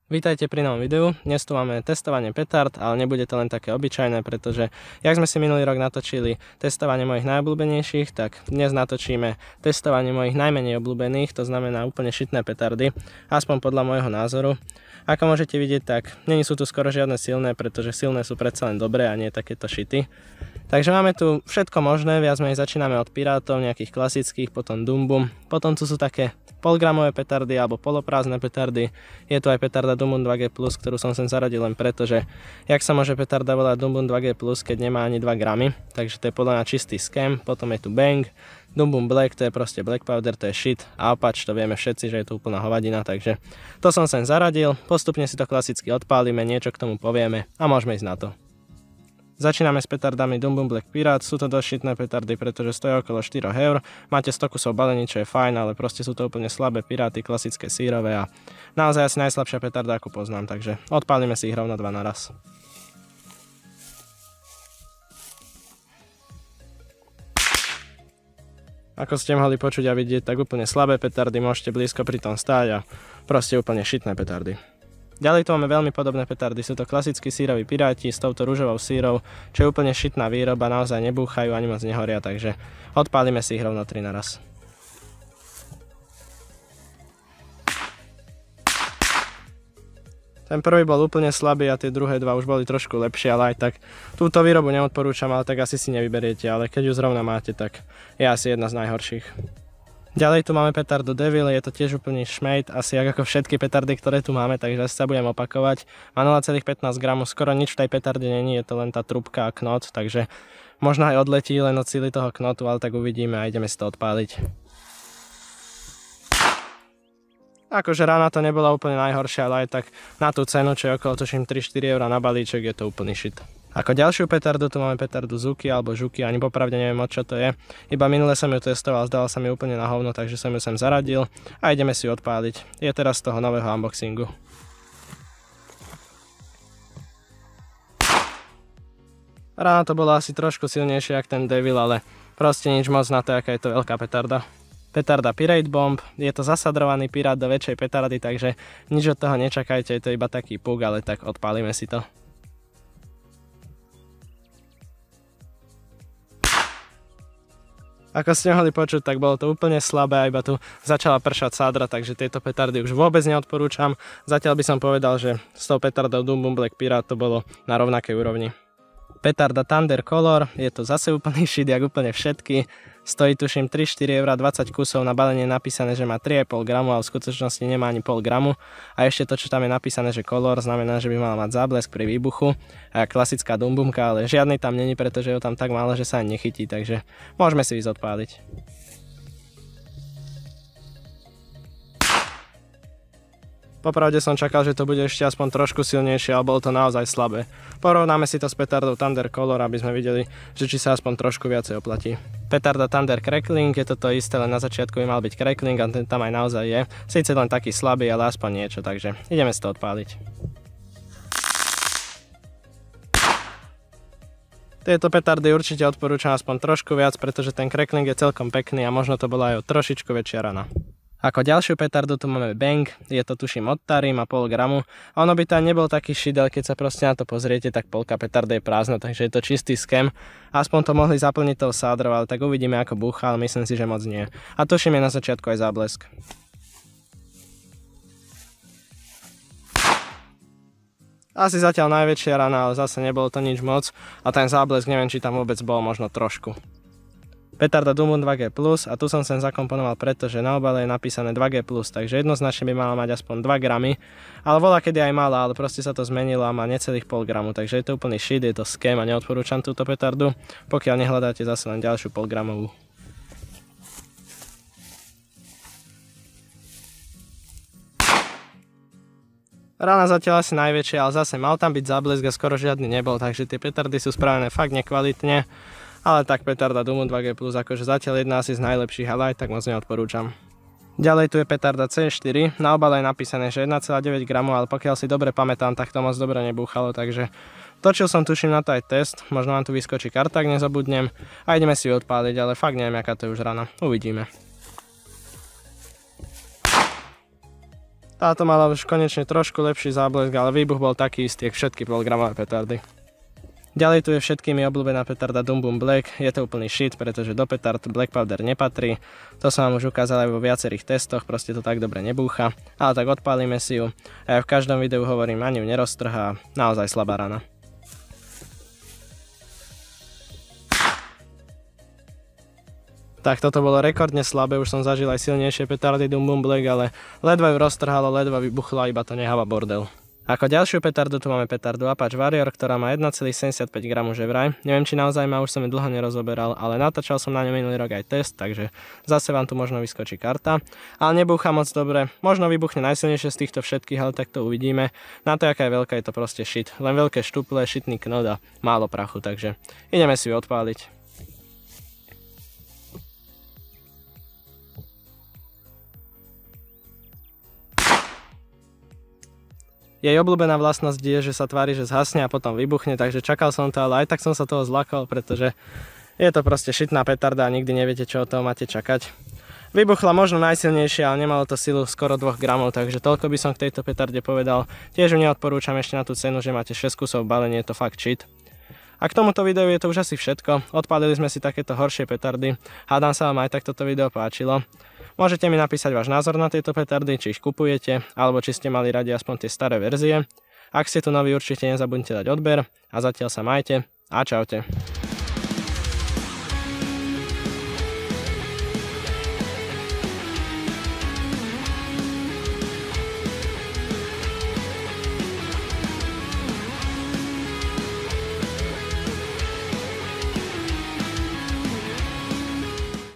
Vítajte pri novom videu. Dnes tu máme testovanie petard, ale nebude to len také obyčajné, pretože jak sme si minulý rok natočili testovanie mojich najobľúbenejších, tak dnes natočíme testovanie mojich najmenej obľúbených, to znamená úplne šitné petardy, aspoň podľa môjho názoru. Ako môžete vidieť, tak nie sú tu skoro žiadne silné, pretože silné sú predsa len dobré a nie takéto šity. Takže máme tu všetko možné, viac menej začíname od pirátov, nejakých klasických, potom Dum Bum, potom tu sú také polgramové petardy alebo poloprázdne petardy. Je tu aj petarda Dum Bum 2G+, ktorú som sem zaradil len preto, že jak sa môže petarda volať Dum Bum 2G+, keď nemá ani 2 gramy, takže to je podľa mňa čistý scam. Potom je tu Bang, Dum Bum Black, to je proste black powder, to je shit, a opač, to vieme všetci, že je to úplná hovadina, takže to som sem zaradil. Postupne si to klasicky odpálime, niečo k tomu povieme a môžeme ísť na to. Začíname s petardami Dum Bum Black Pirate, sú to dosť šitné petardy, pretože stojí okolo 4 €, máte 100 kusov balení, čo je fajn, ale proste sú to úplne slabé piráty, klasické sírové a naozaj asi najslabšia petarda, akú poznám, takže odpálime si ich rovno 2 naraz. Ako ste mohli počuť a vidieť, tak úplne slabé petardy, môžete blízko pri tom stáť a proste úplne šitné petardy. Ďalej tu máme veľmi podobné petardy, sú to klasickí síroví piráti s touto ružovou sírou, čo je úplne šitná výroba, naozaj nebúchajú ani moc nehoria, takže odpálime si ich rovno 3 naraz. Ten prvý bol úplne slabý a tie druhé dva už boli trošku lepšie, ale aj tak túto výrobu neodporúčam, ale tak asi si nevyberiete, ale keď ju zrovna máte, tak je asi jedna z najhorších. Ďalej tu máme petardu Devil, je to tiež úplný šmejt, asi ako všetky petardy, ktoré tu máme, takže asi sa budem opakovať. Má 0,15 g, skoro nič v tej petarde není, je to len tá trúbka a knot, takže možno aj odletí len od síly toho knotu, ale tak uvidíme a ideme si to odpáliť. Akože rána to nebola úplne najhoršia, ale aj tak na tú cenu, čo je okolo tuším 3-4 € na balíček, je to úplný shit. Ako ďalšiu petardu tu máme petardu Zuki alebo Žuki, ani popravde neviem od čo to je. Iba minule som ju testoval, zdala sa mi úplne na hovno, takže som ju sem zaradil a ideme si ju odpáliť. Je teraz z toho nového unboxingu. Rána to bola asi trošku silnejšie jak ten Devil, ale proste nič moc na to, aká je to veľká petarda. Petarda Pirate Bomb, je to zasadrovaný pirát do väčšej petardy, takže nič od toho nečakajte, je to iba taký puk, ale tak odpálime si to. Ako ste mohli počuť, tak bolo to úplne slabé a iba tu začala pršať sádra, takže tieto petardy už vôbec neodporúčam. Zatiaľ by som povedal, že s tou petardou Dum Bum Black Pirate to bolo na rovnakej úrovni. Petarda Thunder Color, je to zase úplný shit, jak úplne všetky. Stojí tuším 3-4 €, 20 kusov, na balení je napísané, že má 3,5 g, ale v skutočnosti nemá ani pol gramu. A ešte to, čo tam je napísané, že color, znamená, že by mala mať záblesk pri výbuchu. A klasická Dum Bumka, ale žiadny tam není, pretože je tam tak málo, že sa ani nechytí, takže môžeme si ísť odpáliť. Popravde som čakal, že to bude ešte aspoň trošku silnejšie, ale bolo to naozaj slabé. Porovnáme si to s petardou Thunder Color, aby sme videli, že či sa aspoň trošku viacej oplatí. Petarda Thunder Crackling, je to isté, len na začiatku by mal byť crackling a ten tam aj naozaj je. Sice len taký slabý, ale aspoň niečo, takže ideme si to odpáliť. Tieto petardy určite odporúčam aspoň trošku viac, pretože ten crackling je celkom pekný a možno to bola aj o trošičku väčšia rana. Ako ďalšiu petardu tu máme Bang, je to tuším od Tary, má pol gramu. A ono by tam nebol taký šidel, keď sa proste na to pozriete, tak polka petardy je prázdna, takže je to čistý scam. Aspoň to mohli zaplniť tou sádrou, ale tak uvidíme ako búcha, ale myslím si, že moc nie. A tuším je na začiatku aj záblesk. Asi zatiaľ najväčšia rana, ale zase nebolo to nič moc a ten záblesk neviem, či tam vôbec bol, možno trošku. Petarda Dum Bum 2G+, a tu som sem zakomponoval preto, že na obale je napísané 2G+, takže jednoznačne by mala mať aspoň 2 gramy, ale bola kedy aj malá, ale proste sa to zmenilo a má necelých pol gramu, takže je to úplný shit, je to scam a neodporúčam túto petardu, pokiaľ nehľadáte zase len ďalšiu polgramovú. Rana zatiaľ asi najväčšia, ale zase mal tam byť záblesk a skoro žiadny nebol, takže tie petardy sú spravené fakt nekvalitne. Ale tak petarda Dum Bum 2G+, akože zatiaľ jedna asi z najlepších, ale aj tak moc neodporúčam. Ďalej tu je petarda C4, na obale je napísané, že 1,9 g, ale pokiaľ si dobre pamätám, tak to moc dobre nebúchalo, takže točil som tuším na to aj test, možno vám tu vyskočí karta, ak nezabudnem, a ideme si ju odpáliť, ale fakt neviem, aká to je už rana, uvidíme. Táto mala už konečne trošku lepší záblesk, ale výbuch bol taký istý, jak všetky polgramové petardy. Ďalej tu je všetkými obľúbená petarda Dum Bum Black. Je to úplný shit, pretože do petard black powder nepatrí. To som vám už ukázal aj vo viacerých testoch, proste to tak dobre nebúcha. Ale tak odpálime si ju. A ja v každom videu hovorím, ani ju neroztrhá. Naozaj slabá rana. Tak toto bolo rekordne slabé, už som zažil aj silnejšie petardy Dum Bum Black, ale ledva ju roztrhalo, ledva vybuchla, iba to neháva bordel. Ako ďalšiu petardu tu máme petardu Apache Warrior, ktorá má 1,75 g že vraj. Neviem, či naozaj má, už som ju dlho nerozoberal, ale natáčal som na ňu minulý rok aj test, takže zase vám tu možno vyskočí karta. Ale nebúcha moc dobre, možno vybuchne najsilnejšie z týchto všetkých, ale tak to uvidíme. Na to, aká je veľká, je to proste shit. Len veľké štuple, šitný knot a málo prachu, takže ideme si ju odpáliť. Jej obľúbená vlastnosť je, že sa tvári, že zhasne a potom vybuchne, takže čakal som to, ale aj tak som sa toho zlakol, pretože je to proste šitná petarda a nikdy neviete, čo od toho máte čakať. Vybuchla možno najsilnejšie, ale nemalo to silu skoro 2 gramov, takže toľko by som k tejto petarde povedal. Tiež ju neodporúčam ešte na tú cenu, že máte 6 kusov v balení, je to fakt cheat. A k tomuto videu je to už asi všetko. Odpálili sme si takéto horšie petardy. Hádam sa vám aj tak toto video páčilo. Môžete mi napísať váš názor na tieto petardy, či ich kupujete, alebo či ste mali radi aspoň tie staré verzie. Ak ste tu noví, určite nezabudnite dať odber a zatiaľ sa majte a čaute.